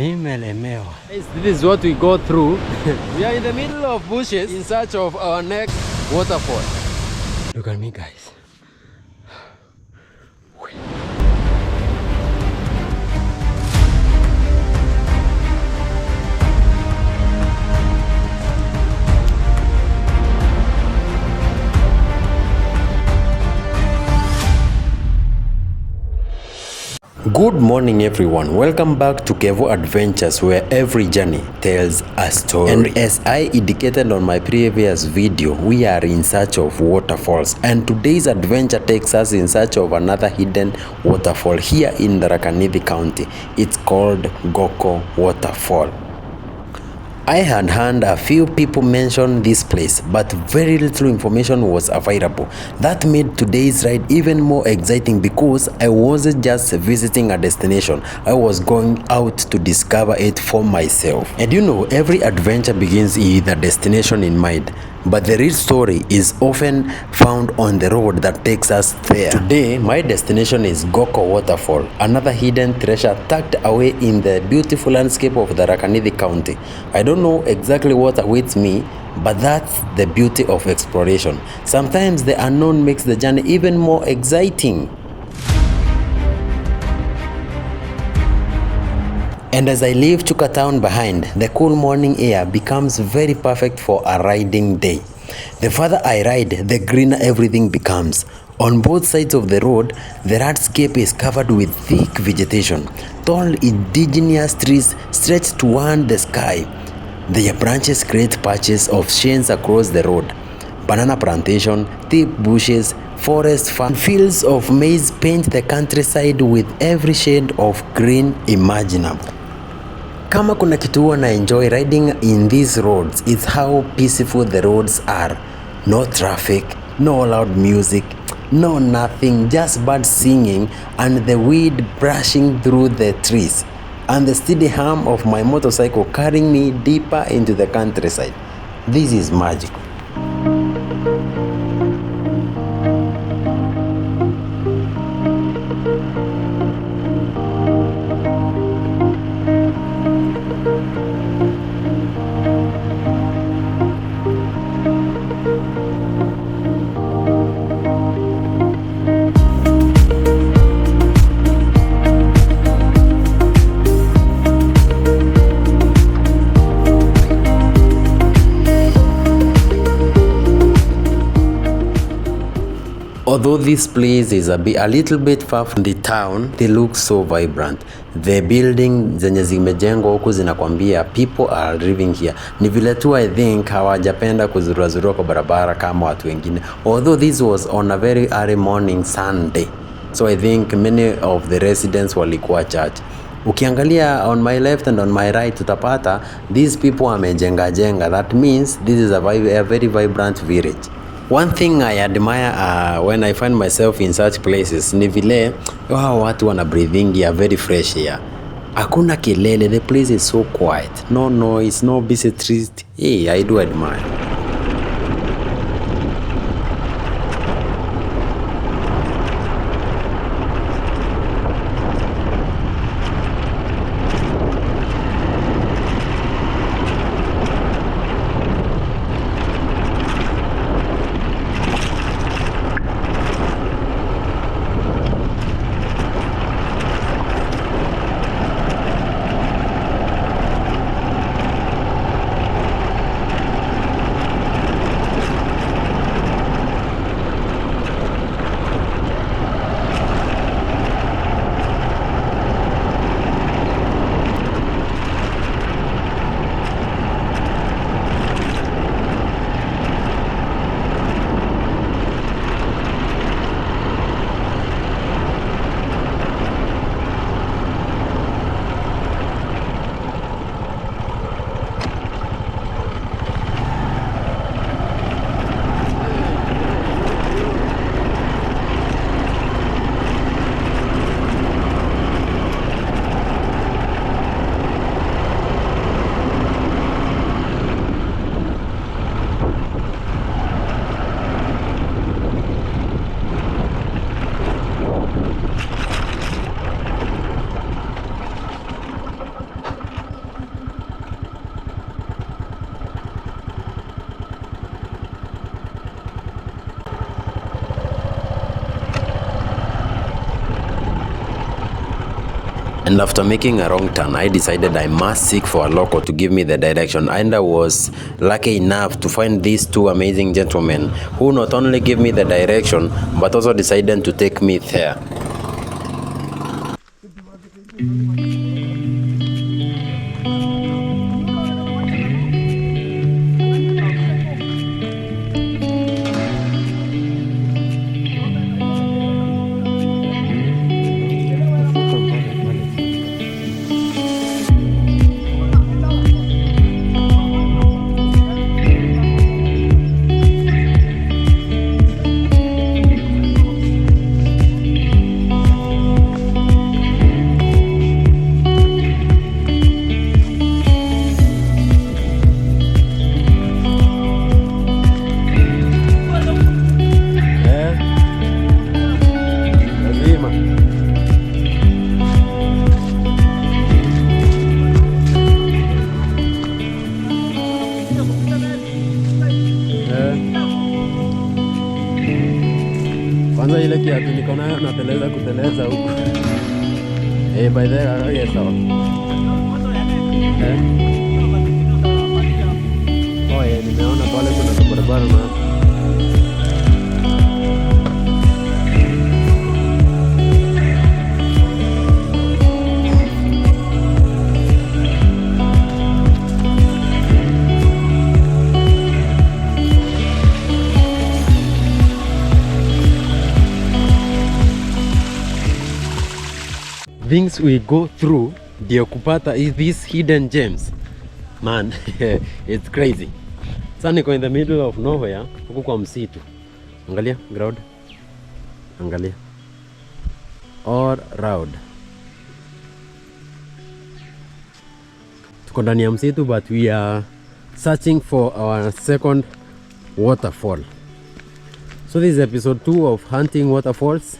Nimelemewa. This is what we go through. We are in the middle of bushes in search of our next waterfall. Look at me, guys. Good morning everyone, welcome back to Kevo Adventures, where every journey tells a story. And as I indicated on my previous video, we are in search of waterfalls, and today's adventure takes us in search of another hidden waterfall here in Tharaka County. It's called NGOKO Waterfall. I had heard a few people mention this place, but very little information was available. That made today's ride even more exciting because I wasn't just visiting a destination, I was going out to discover it for myself. And you know, every adventure begins with a destination in mind, but the real story is often found on the road that takes us there. Today, my destination is NGOKO Waterfall, another hidden treasure tucked away in the beautiful landscape of Tharaka County. I don't know exactly what awaits me, but that's the beauty of exploration. Sometimes the unknown makes the journey even more exciting. And as I leave Chuka town behind, the cool morning air becomes very perfect for a riding day. The further I ride, the greener everything becomes. On both sides of the road, the landscape is covered with thick vegetation. Tall indigenous trees stretch toward the sky. Their branches create patches of shades across the road. Banana plantation, thick bushes, forest farm, fields of maize paint the countryside with every shade of green imaginable. Kama kuna kitu huwa na enjoy riding in these roads, it's how peaceful the roads are. No traffic, no loud music, no nothing, just birds singing and the wind brushing through the trees, and the steady hum of my motorcycle carrying me deeper into the countryside. This is magical. Although this place is a little bit far from the town, they look so vibrant. The building zenye zimejengwa huku zinakwambia people are living here. Ni vile tu I think hawajapenda kuzurazurua kwa barabara kama watu wengine. Although this was on a very early morning Sunday, so I think many of the residents walikuwa church. Ukiangalia on my left and on my right utapata these people wamejenga. That means this is a very vibrant village. One thing I admire when I find myself in such places ni vile watu wana breathing air, very fresh air. Hakuna kelele, the place is so quiet. No noise, no busy streets. Hey, I do admire. And after making a wrong turn, I decided I must seek for a local to give me the direction, and I was lucky enough to find these two amazing gentlemen who not only gave me the direction but also decided to take me there. Kwanza ile kiatu niko nayo kuteleza huko. By the way, yes sawa. Nimeona pale kuna barabara na things we go through ndio kupata these hidden gems. Man, it's crazy. Sasa niko in the middle of nowhere, huko kwa msitu. Angalia ground. Angalia. All round. Tuko ndani ya msitu, but we are searching for our second waterfall. So this is episode 2 of hunting waterfalls,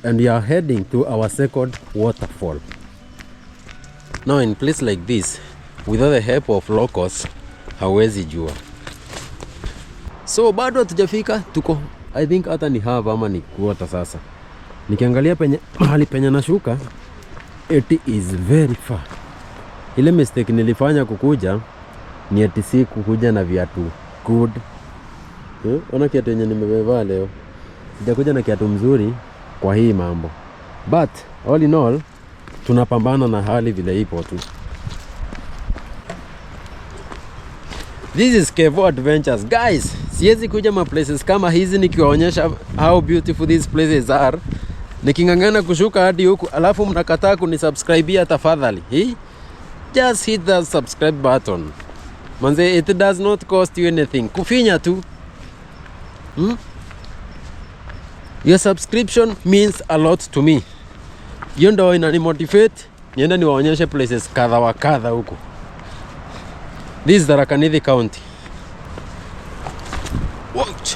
and we are heading to our second waterfall. Now in place like this, without the help of locals, hawezi jua. So bado hatujafika, tuko I think hata ni half ama ni quarter sasa. Nikiangalia mahali penye nashuka, it is very far. Ile mistake nilifanya kukuja ni ati si kukuja na viatu good. Ona kiatu yenye nimebeba leo. Sijakuja na kiatu mzuri kwa hii mambo. But all in all, tunapambana na hali vile ipo tu. This is NGOKO Adventures. Guys, siwezi kuja ma places kama hizi nikiwaonyesha how beautiful these places are, nikingangana kushuka hadi huku alafu mnakataa kunisubscribe tafadhali. Just hit that subscribe button. Manze, it does not cost you anything. Kufinya tu. Your subscription means a lot to me. Hiyo ndio inanimotivate niende niwaonyeshe places kadha wa kadha huko. This is Tharaka Nithi County. Watch.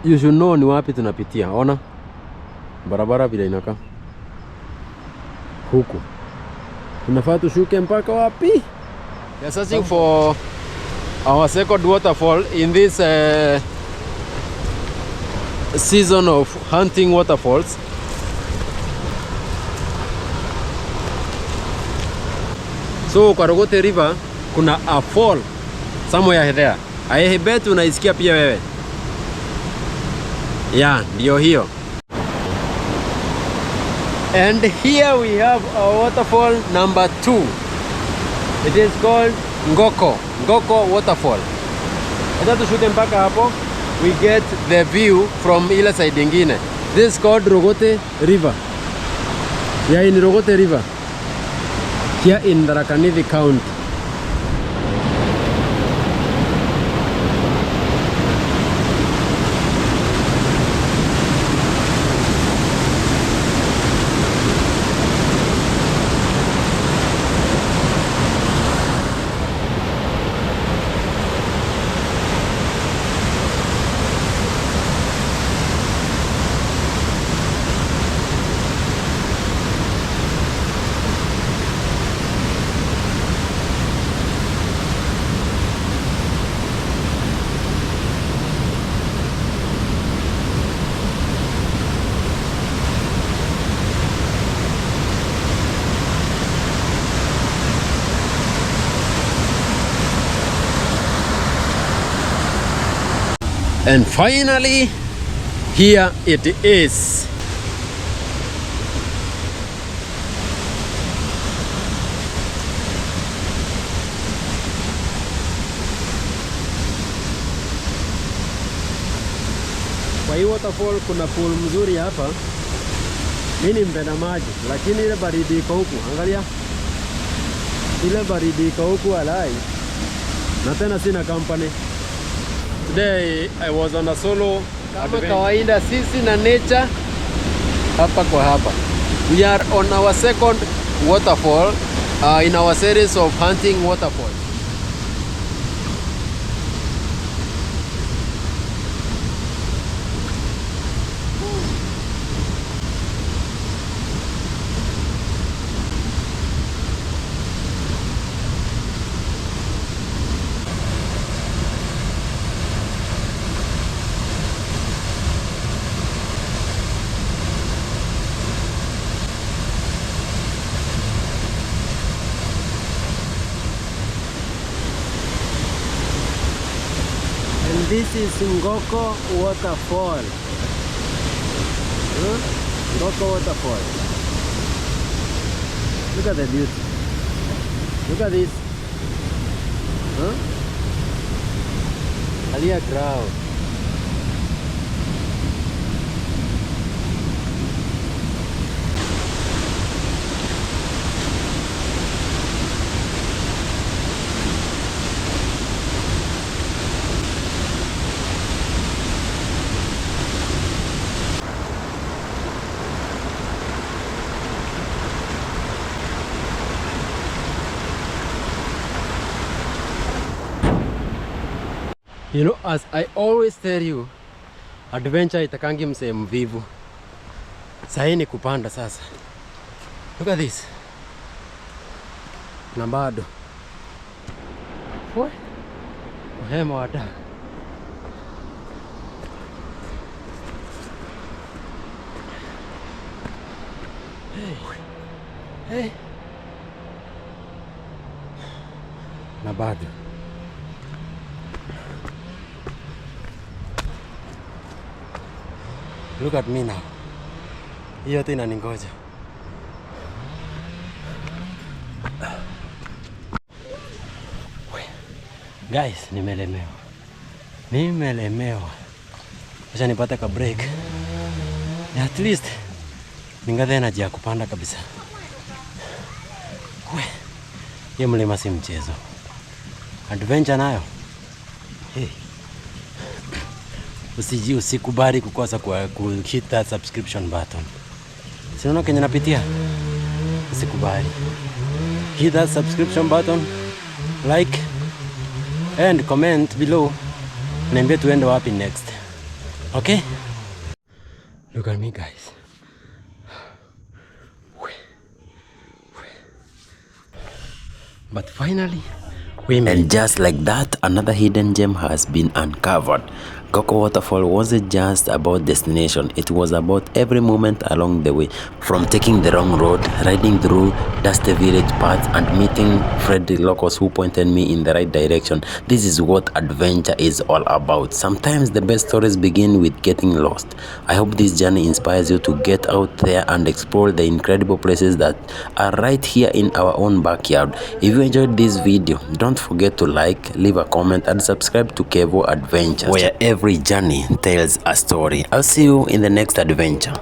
You should know ni wapi tunapitia. Ona barabara vile inakaa huku. Tunafaa tushuke mpaka wapi? We are searching for our second waterfall in this season of hunting waterfalls. So kwa Rogote River kuna a fall somewhere there. I bet unaisikia pia wewe. Yeah, ndio hiyo. And here we have our waterfall number 2. It is called NGOKO Waterfall. Hata tushuke mpaka hapo, we get the view from ile side nyingine. This is called Rogote River. Yeah, in Rogote River. Here in Tharaka Nithi County. And finally, here it is. Kwa hii waterfall kuna pool mzuri hapa. Mimi ni mpenda maji, lakini ile baridi iko huku. Angalia. Ile baridi iko huku alai. Na tena sina company. Today I was on a solo. Kama kawaida sisi na nature hapa kwa hapa. We are on our second waterfall in our series of hunting waterfalls. And this is NGOKO Waterfall. NGOKO Waterfall. Look at the beauty. Look at this. Alia crowd. You know, as I always tell you, adventure itakangi msee mvivu. Sahi ni kupanda sasa. Look at this. Na bado. Hema wata. Hey. Na bado. Look at me now. Hiyo yote inaningoja. Guys, nimelemewa. Acha nipate ka break. At least ningathe energy ya kupanda kabisa. Hiyo mlima si mchezo. Adventure nayo. Hey. Usikubali kukosa hit that subscription button. Sinaona kenye napitia? Usikubali. Hit that subscription button, like and comment below. Niambie tuende wapi next. Okay? Look at me guys. But finally we made it. And just like that, another hidden gem has been uncovered. NGOKO Waterfall wasn't just about destination, it was about every moment along the way. From taking the wrong road, riding through dusty village paths, and meeting friendly locals who pointed me in the right direction. This is what adventure is all about. Sometimes the best stories begin with getting lost. I hope this journey inspires you to get out there and explore the incredible places that are right here in our own backyard. If you enjoyed this video, don't forget to like, leave a comment, and subscribe to Kevo Adventures, where every journey tells a story. I'll see you in the next adventure.